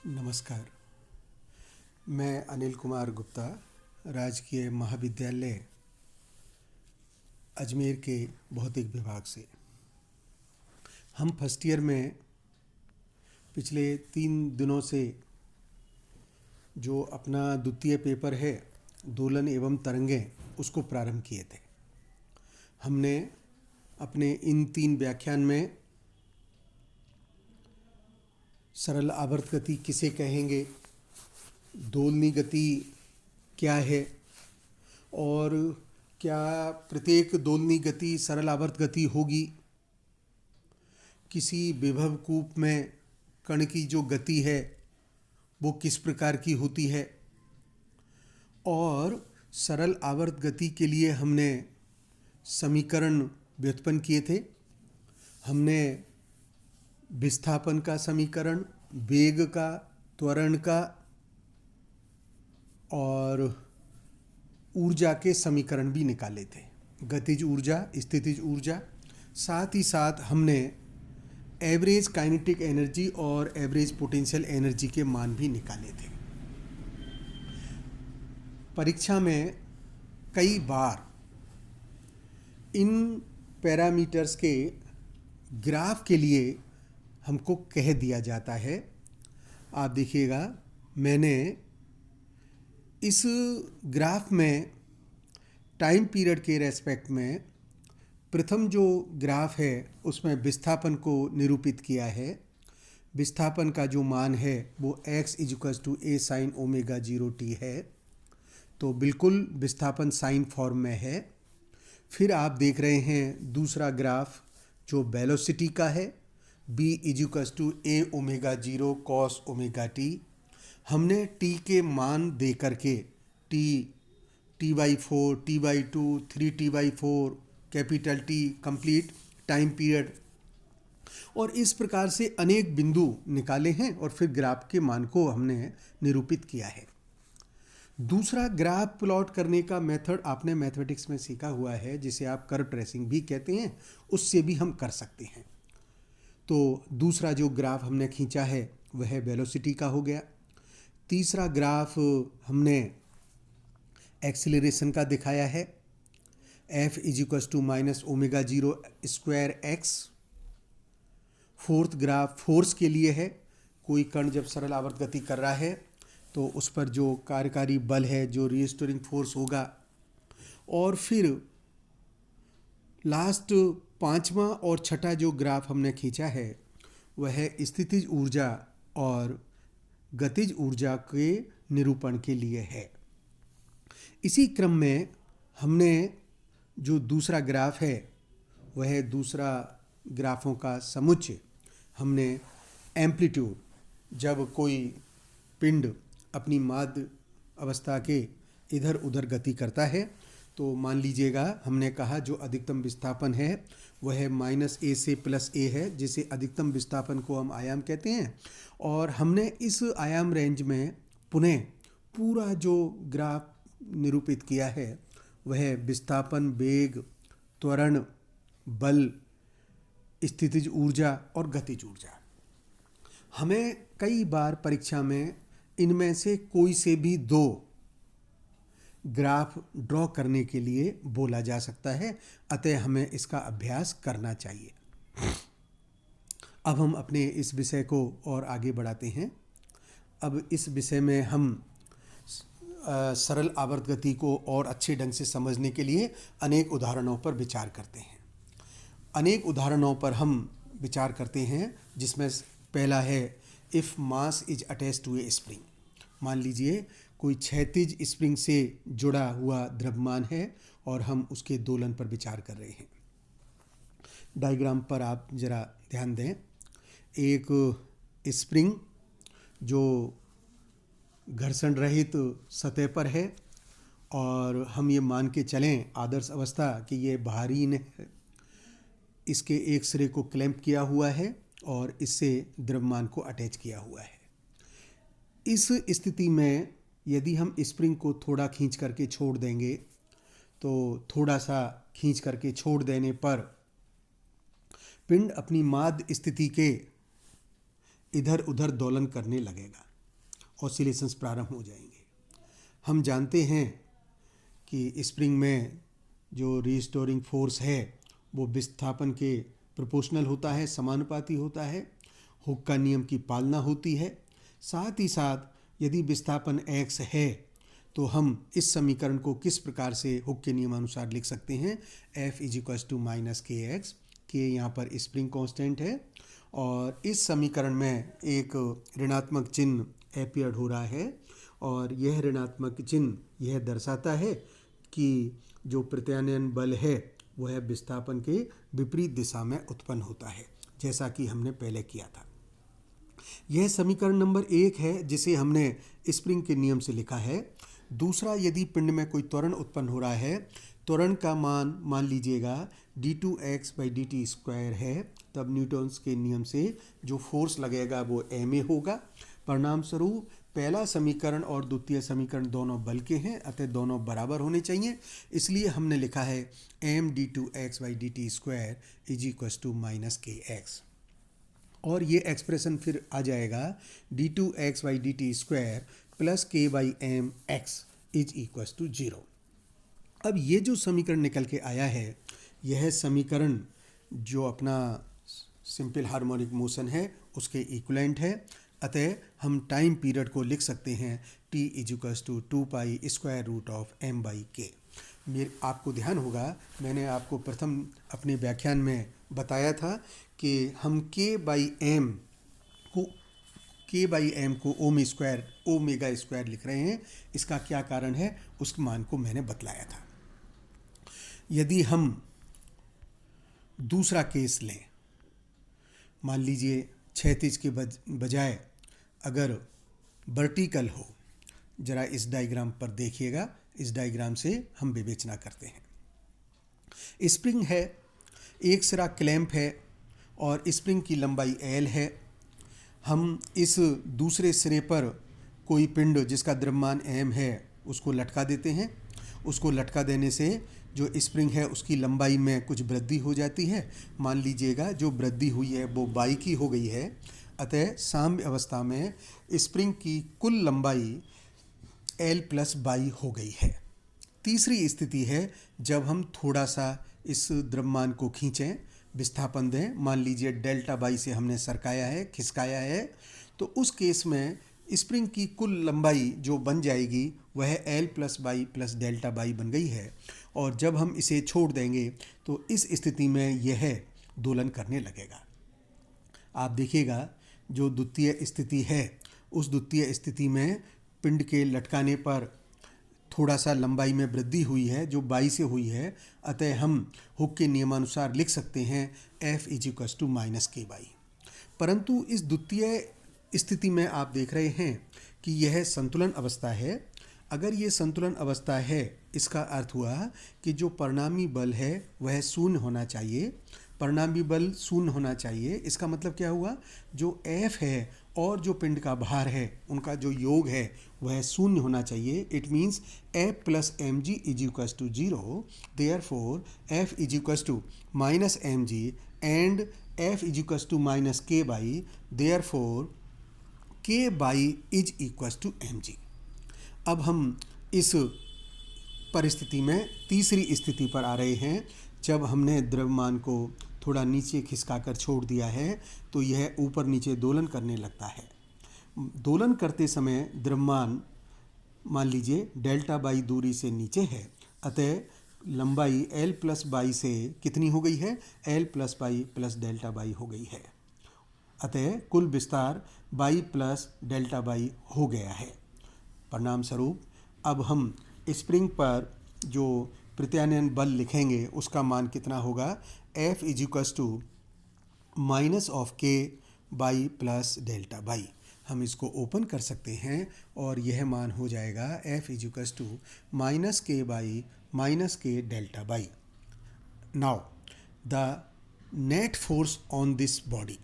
नमस्कार। मैं अनिल कुमार गुप्ता, राजकीय महाविद्यालय अजमेर के भौतिक विभाग से। हम फर्स्ट ईयर में पिछले 3 दिनों से जो अपना द्वितीय पेपर है दोलन एवं तरंगें, उसको प्रारंभ किए थे। हमने अपने इन 3 व्याख्यान में सरल आवर्त गति किसे कहेंगे, दोलनी गति क्या है और क्या प्रत्येक दोलनी गति सरल आवर्त गति होगी, किसी विभव कूप में कण की जो गति है वो किस प्रकार की होती है, और सरल आवर्त गति के लिए हमने समीकरण व्युत्पन्न किए थे। हमने विस्थापन का समीकरण, वेग का, त्वरण का और ऊर्जा के समीकरण भी निकाले थे। गतिज ऊर्जा, स्थितिज ऊर्जा, साथ ही साथ हमने एवरेज काइनेटिक एनर्जी और एवरेज पोटेंशियल एनर्जी के मान भी निकाले थे। परीक्षा में कई बार इन पैरामीटर्स के ग्राफ के लिए हमको कह दिया जाता है। आप देखिएगा, मैंने इस ग्राफ में टाइम पीरियड के रेस्पेक्ट में प्रथम जो ग्राफ है उसमें विस्थापन को निरूपित किया है। विस्थापन का जो मान है वो x = a sin ω0t है, तो बिल्कुल विस्थापन साइन फॉर्म में है। फिर आप देख रहे हैं दूसरा ग्राफ जो वेलोसिटी का है, b = a ω0 cos ωt। हमने t के मान दे करके t/4, t/2, 3t/4, capital T, complete time period, और इस प्रकार से अनेक बिंदु निकाले हैं और फिर ग्राफ के मान को हमने निरूपित किया है। दूसरा ग्राफ प्लॉट करने का मेथड आपने मैथमेटिक्स में सीखा हुआ है, जिसे आप कर्व ट्रेसिंग भी कहते हैं, उससे भी हम कर सकते हैं। तो दूसरा जो ग्राफ हमने खींचा है वह वेलोसिटी का हो गया। तीसरा ग्राफ हमने एक्सीलरेशन का दिखाया है, f = -ω0² x। Fourth graph force के लिए है। कोई कण जब सरल आवर्त गति कर रहा है तो उस पर जो कार्यकारी बल है, जो रीस्टोरिंग फोर्स होगा। और फिर लास्ट 5वां और छठा जो ग्राफ हमने खींचा है वह स्थितिज ऊर्जा और गतिज ऊर्जा के निरूपण के लिए है। इसी क्रम में हमने जो दूसरा ग्राफ है वह दूसरा ग्राफों का समुच्चय हमने एम्पलीट्यूड, जब कोई पिंड अपनी माध्य अवस्था के इधर उधर गति करता है, तो मान लीजिएगा हमने कहा जो अधिकतम विस्थापन है वह -a से +a है, जिसे अधिकतम विस्थापन को हम आयाम कहते हैं। और हमने इस आयाम रेंज में पुनः पूरा जो ग्राफ निरूपित किया है वह विस्थापन, वेग, त्वरण, बल, स्थितिज ऊर्जा और गतिज ऊर्जा। हमें कई बार परीक्षा में इनमें से कोई से भी 2 ग्राफ ड्रॉ करने के लिए बोला जा सकता है, अतः हमें इसका अभ्यास करना चाहिए। अब हम अपने इस विषय को और आगे बढ़ाते हैं। अब इस विषय में हम सरल आवर्त गति को और अच्छे ढंग से समझने के लिए अनेक उदाहरणों पर विचार करते हैं। अनेक उदाहरणों पर हम विचार करते हैं, जिसमें पहला है if mass is attached to a spring. मान लीजिए कोई क्षैतिज स्प्रिंग से जुड़ा हुआ द्रव्यमान है और हम उसके दोलन पर विचार कर रहे हैं। डायग्राम पर आप ज़रा ध्यान दें। एक स्प्रिंग जो घर्षण रहित सतह पर है और हम ये मान के चलें आदर्श अवस्था कि ये बाहरी ने इसके एक सिरे को क्लैंप किया हुआ है और इससे द्रव्यमान को अटैच किया हुआ है। इस स्थिति में यदि हम स्प्रिंग को थोड़ा खींच करके छोड़ देंगे, तो थोड़ा सा खींच करके छोड़ देने पर पिंड अपनी माध्य स्थिति के इधर उधर दोलन करने लगेगा। ऑसिलेशंस प्रारंभ हो जाएंगे। हम जानते हैं कि स्प्रिंग में जो रिस्टोरिंग फोर्स है वो विस्थापन के प्रोपोर्शनल होता है, समानुपाती होता है। हुक का नियम की पालना होती है। साथ ही साथ यदि विस्थापन x है तो हम इस समीकरण को किस प्रकार से हुक के नियमानुसार लिख सकते हैं, F = -kx। k यहाँ पर स्प्रिंग कांस्टेंट है और इस समीकरण में एक ऋणात्मक चिन्ह अपीयर्ड हो रहा है और यह ऋणात्मक चिन्ह यह दर्शाता है कि जो प्रत्यानयन बल है वह विस्थापन के विपरीत दिशा में उत्पन्न होता है, जैसा कि हमने पहले किया था। यह समीकरण नंबर 1 है जिसे हमने स्प्रिंग के नियम से लिखा है। दूसरा, यदि पिंड में कोई त्वरण उत्पन्न हो रहा है, त्वरण का मान लीजिएगा d2x/dt² है, तब न्यूटन्स के नियम से जो फोर्स लगेगा वो ma होगा। परिणाम स्वरूप पहला समीकरण और द्वितीय समीकरण दोनों बल के हैं, अतः दोनों बराबर होने चाहिए। इसलिए हमने लिखा है m d2x/dt² = -kx और ये एक्सप्रेशन फिर आ जाएगा d2x/dt² + k/mx = 0। अब ये जो समीकरण निकल के आया है, यह समीकरण जो अपना सिंपल हार्मोनिक मोशन है उसके इक्विवेलेंट है। अतः हम टाइम पीरियड को लिख सकते हैं t = 2π√m/k। आपको ध्यान होगा, मैंने आपको प्रथम अपने व्याख्यान में बताया था कि हम k/m को ओमेगा स्क्वायर लिख रहे हैं। इसका क्या कारण है, उस मान को मैंने बतलाया था। यदि हम दूसरा केस लें, मान लीजिए क्षैतिज के बजाय अगर वर्टिकल हो, जरा इस डायग्राम पर देखिएगा। इस डायग्राम से हम विवेचना करते हैं। स्प्रिंग है, एक सिरा क्लैंप है और स्प्रिंग की लंबाई L है। हम इस दूसरे सिरे पर कोई पिंड जिसका द्रव्यमान m है उसको लटका देते हैं। उसको लटका देने से जो स्प्रिंग है उसकी लंबाई में कुछ वृद्धि हो जाती है। मान लीजिएगा जो वृद्धि हुई है वो बाई की हो गई है। अतः साम्य अवस्था में स्प्रिंग की कुल लंबाई L + बाई हो गई है। तीसरी स्थिति है जब हम थोड़ा सा इस द्रव्यमान को खींचें, विस्थापन दें, मान लीजिए डेल्टा बाई से हमने सरकाया है, खिसकाया है, तो उस केस में स्प्रिंग की कुल लंबाई जो बन जाएगी वह L + बाई + डेल्टा बाई बन गई है। और जब हम इसे छोड़ देंगे तो इस स्थिति में यह दोलन करने लगेगा। आप देखिएगा जो द्वितीय स्थिति है, उस द्वितीय स्थिति में पिंड के लटकाने पर थोड़ा सा लंबाई में वृद्धि हुई है जो बाई से हुई है। अतः हम हुक के नियमानुसार लिख सकते हैं F = -k/। परंतु इस द्वितीय स्थिति में आप देख रहे हैं कि यह संतुलन अवस्था है। अगर ये संतुलन अवस्था है, इसका अर्थ हुआ कि जो परिणामी बल है वह शून्य होना चाहिए। परिणामी बल शून्य होना चाहिए, इसका मतलब क्या हुआ, जो F है और जो पिंड का भार है उनका जो योग है वह शून्य होना चाहिए। It means F + mg = 0। Therefore F = -mg and F = -k/। Therefore k/, = mg। अब हम इस परिस्थिति में तीसरी स्थिति पर आ रहे हैं। जब हमने द्रव्यमान को थोड़ा नीचे खिसकाकर छोड़ दिया है तो यह ऊपर नीचे दोलन करने लगता है। दोलन करते समय द्रव्यमान मान लीजिए डेल्टा बाई दूरी से नीचे है। अतः लंबाई L + बाई से कितनी हो गई है, L + बाई + डेल्टा बाई हो गई है। अतः कुल विस्तार बाई + डेल्टा बाई हो गया है। परिणाम स्वरूप अब हम स्प्रिंग पर जो प्रत्यानयन बल लिखेंगे उसका मान कितना होगा, F = -k/बाई + डेल्टा बाई। हम इसको ओपन कर सकते हैं और यह मान हो जाएगा F = -k/, -k delta by. Now the net force on this body,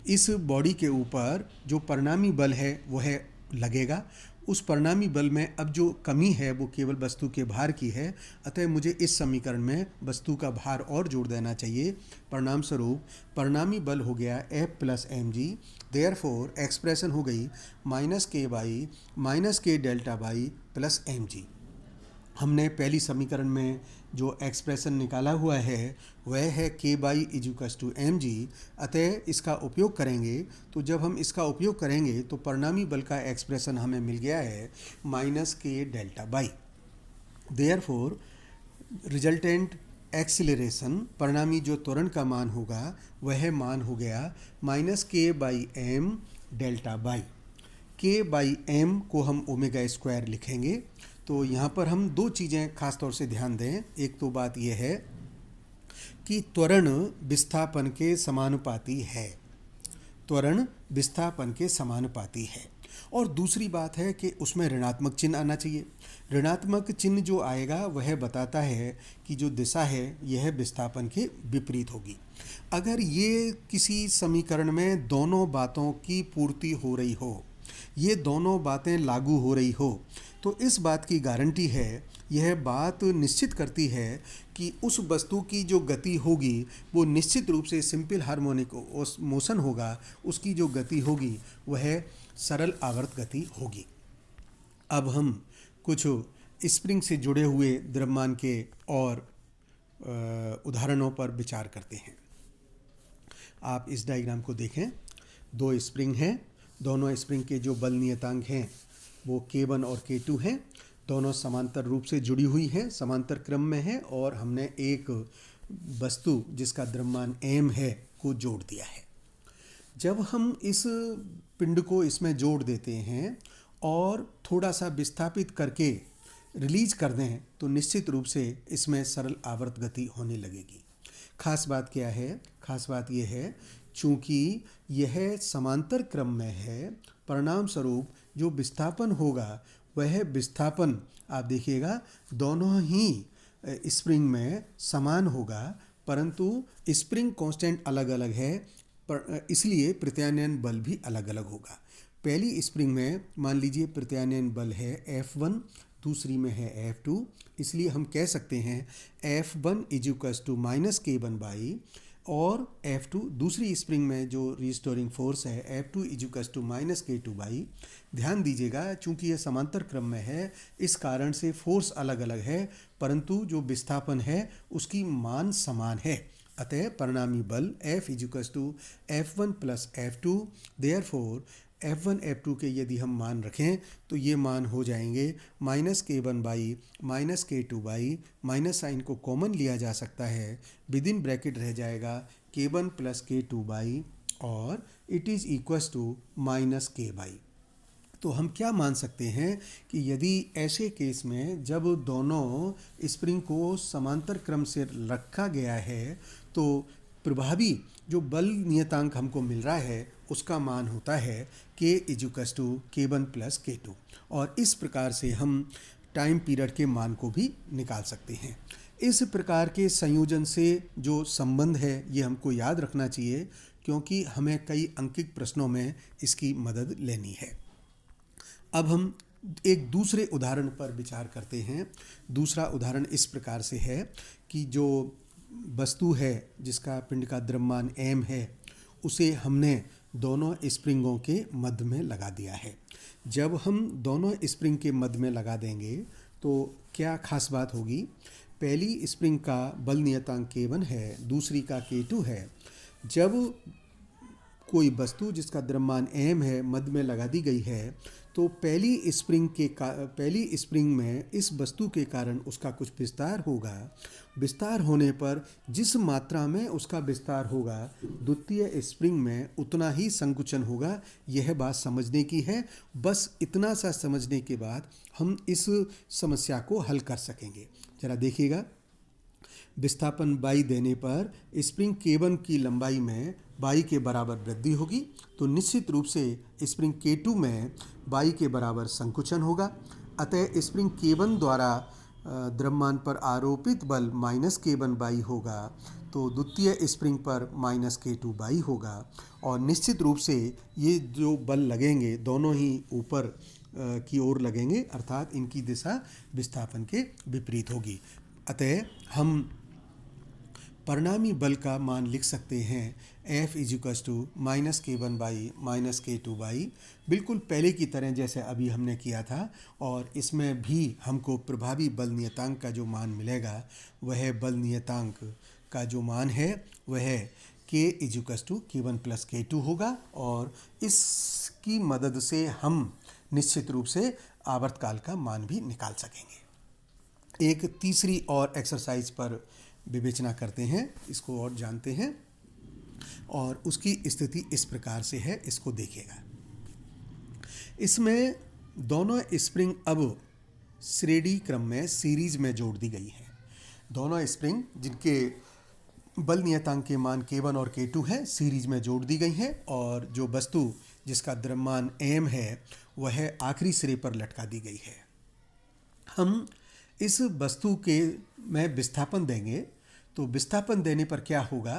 इस बॉडी के ऊपर जो परिणामी बल है वह लगेगा, उस परिणामी बल में अब जो कमी है वो केवल वस्तु के भार की है, अतः मुझे इस समीकरण में वस्तु का भार और जोड़ देना चाहिए। परिणाम स्वरूप परिणामी बल हो गया F plus m g. Therefore expression हो गई minus k delta y plus m g. हमने पहली समीकरण में जो एक्सप्रेशन निकाला हुआ है वह है k बाई इजुकस टू एम जी। अतः इसका उपयोग करेंगे, तो जब हम इसका उपयोग करेंगे तो परिणामी बल का एक्सप्रेशन हमें मिल गया है minus k delta by. Therefore resultant acceleration, परिणामी जो त्वरण का मान होगा वह मान हो गया माइनस के बाई एम डेल्टा बाई। के बाई एम को हम ओमेगा स्क्वायर लिखेंगे। तो यहाँ पर हम दो चीज़ें खास तौर से ध्यान दें। एक तो बात यह है कि त्वरण विस्थापन के समानुपाती है, त्वरण विस्थापन के समानुपाती है। और दूसरी बात है कि उसमें ऋणात्मक चिन्ह आना चाहिए। ऋणात्मक चिन्ह जो आएगा वह बताता है कि जो दिशा है यह विस्थापन के विपरीत होगी। अगर ये किसी समीकरण में दोनों बातों की पूर्ति हो रही हो, ये दोनों बातें लागू हो रही हो, तो इस बात की गारंटी है, यह बात निश्चित करती है कि उस वस्तु की जो गति होगी वो निश्चित रूप से सिंपल हार्मोनिक मोशन होगा, उसकी जो गति होगी वह सरल आवर्त गति होगी। अब हम कुछ स्प्रिंग से जुड़े हुए द्रव्यमान के और उदाहरणों पर विचार करते हैं। आप इस डायग्राम को देखें। दो स्प्रिंग हैं, दोनों स्प्रिंग के जो बल नियतांक हैं वो K1 और K2 हैं। दोनों समांतर रूप से जुड़ी हुई हैं, समांतर क्रम में है, और हमने एक वस्तु जिसका द्रव्यमान m है को जोड़ दिया है। जब हम इस पिंड को इसमें जोड़ देते हैं और थोड़ा सा विस्थापित करके रिलीज कर दें तो निश्चित रूप से इसमें सरल आवर्त गति होने लगेगी। खास बात क्या है? खास बात यह है चूँकि यह समांतर क्रम में है, परिणाम स्वरूप जो विस्थापन होगा वह विस्थापन आप देखिएगा दोनों ही स्प्रिंग में समान होगा, परंतु स्प्रिंग कांस्टेंट अलग अलग है, इसलिए प्रत्यानयन बल भी अलग अलग होगा। पहली स्प्रिंग में मान लीजिए प्रत्यानयन बल है F1, दूसरी में है F2, इसलिए हम कह सकते हैं F1 इजुकस to minus K1 by, और F2 दूसरी स्प्रिंग में जो रिस्टोरिंग फोर्स है F2 इजुकस to minus K2 by. ध्यान दीजिएगा चूंकि यह समांतर क्रम में है इस कारण से फोर्स अलग अलग है, परंतु जो विस्थापन है उसकी मान समान है। अतः परिणामी बल F इजुकस to F1 plus F2। Therefore F1 F2 के यदि हम मान रखें तो ये मान हो जाएंगे minus K1 y minus K2 y, minus sign को कॉमन लिया जा सकता है, विद इन ब्रैकेट रह जाएगा K1 प्लस K2 बाई, और it is equals to minus K y. तो हम क्या मान सकते हैं कि यदि ऐसे केस में जब दोनों स्प्रिंग को समांतर क्रम से रखा गया है तो प्रभावी जो बल नियतांक हमको मिल रहा है उसका मान होता है K इजुकस to K1 plus K2, और इस प्रकार से हम टाइम पीरियड के मान को भी निकाल सकते हैं। इस प्रकार के संयोजन से जो संबंध है ये हमको याद रखना चाहिए, क्योंकि हमें कई अंकित प्रश्नों में इसकी मदद लेनी है। अब हम एक दूसरे उदाहरण पर विचार करते हैं। दूसरा उदाहरण इस प्रकार से है कि जो वस्तु है जिसका पिंड का द्रव्यमान m है उसे हमने दोनों स्प्रिंगों के मध्य में लगा दिया है। जब हम दोनों स्प्रिंग के मध्य में लगा देंगे तो क्या खास बात होगी? पहली स्प्रिंग का बल नियतांक K1 है, दूसरी का K2 है। जब कोई वस्तु जिसका द्रव्यमान m है मध्य में लगा दी गई है तो पहली स्प्रिंग में इस वस्तु के कारण उसका कुछ विस्तार होगा। विस्तार होने पर जिस मात्रा में उसका विस्तार होगा द्वितीय स्प्रिंग में उतना ही संकुचन होगा। यह बात समझने की है। बस इतना सा समझने के बाद हम इस समस्या को हल कर सकेंगे। जरा देखिएगा, विस्थापन बाई देने पर स्प्रिंग K1 की लंबाई में बाई के बराबर वृद्धि होगी, तो निश्चित रूप से स्प्रिंग K2 में बाई के बराबर संकुचन होगा। अतः स्प्रिंग K1 द्वारा द्रव्यमान पर आरोपित बल माइनस K1 बाई होगा, तो द्वितीय स्प्रिंग पर माइनस K2 बाई होगा। और निश्चित रूप से ये जो बल लगेंगे दोनों ही ऊपर की ओर लगेंगे, अर्थात इनकी दिशा विस्थापन के विपरीत होगी। अतः हम परिणामी बल का मान लिख सकते हैं F = minus K1 y minus K2 by, बिल्कुल पहले की तरह जैसे अभी हमने किया था। और इसमें भी हमको प्रभावी बल नियतांक का जो मान मिलेगा वह बल नियतांक का जो मान है वह K = K1 + K2 होगा। और इसकी मदद से हम निश्चित रूप से आवर्तकाल का मान भी निकाल सकेंगे। एक तीसरी और एक्सरसाइज पर विवेचना करते हैं, इसको और जानते हैं। और उसकी स्थिति इस प्रकार से है, इसको देखिएगा। इसमें दोनों स्प्रिंग अब श्रेणी क्रम में सीरीज में जोड़ दी गई है। दोनों स्प्रिंग जिनके बल नियतांक के मान K1 और K2 है सीरीज में जोड़ दी गई हैं। और जो वस्तु जिसका द्रव्यमान m है वह आखिरी सिरे पर लटका दी गई है। हम इस वस्तु के में विस्थापन देंगे, तो विस्थापन देने पर क्या होगा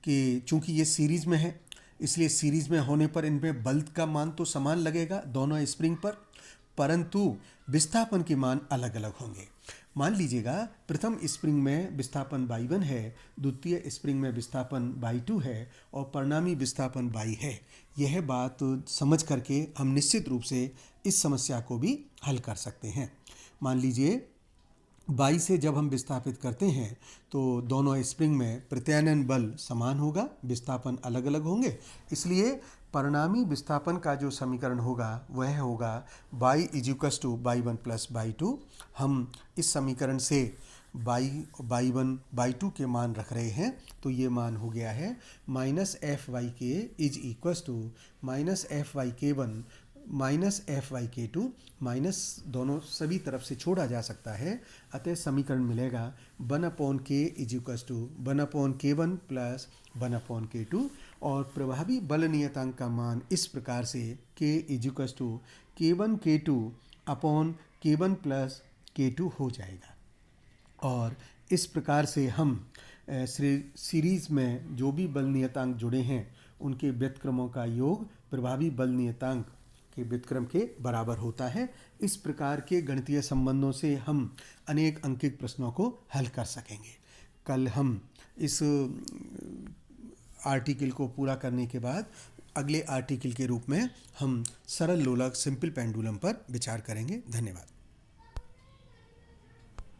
कि चूंकि ये सीरीज में है, इसलिए सीरीज में होने पर इनमें बल का मान तो समान लगेगा दोनों स्प्रिंग पर, परंतु विस्थापन के मान अलग अलग होंगे। मान लीजिएगा प्रथम स्प्रिंग में विस्थापन y1 है, द्वितीय स्प्रिंग में विस्थापन y2 है और परिणामी विस्थापन y है। यह बात समझ करके हम निश्चित रूप से इस समस्या को भी हल कर सकते हैं। मान लीजिए y से जब हम विस्थापित करते हैं तो दोनों स्प्रिंग में प्रत्यानयन बल समान होगा, विस्थापन अलग अलग होंगे। इसलिए परिणामी विस्थापन का जो समीकरण होगा वह होगा y = y1 + y2। हम इस समीकरण से y1 y2 के मान रख रहे हैं, तो ये मान हो गया है -Fyk = -Fyk1 -Fyk2 माइनस दोनों सभी तरफ से छोड़ा जा सकता है। अतः समीकरण मिलेगा 1/k = 1/k1 + 1/k2। और प्रभावी बल नियतांक का मान इस प्रकार से K = K1 K2 K1 + K2 हो जाएगा। और इस प्रकार से हम सीरीज में जो भी बल नियतांक जुड़े हैं उनके व्युत्क्रमों का योग प्रभावी बल नियतांक के व्युत्क्रम के बराबर होता है। इस प्रकार के गणितीय संबंधों से हम अनेक अंकित प्रश्नों को हल कर सकेंगे। कल हम इस आर्टिकल को पूरा करने के बाद अगले आर्टिकल के रूप में हम सरल लोलक सिंपल पेंडुलम पर विचार करेंगे। धन्यवाद।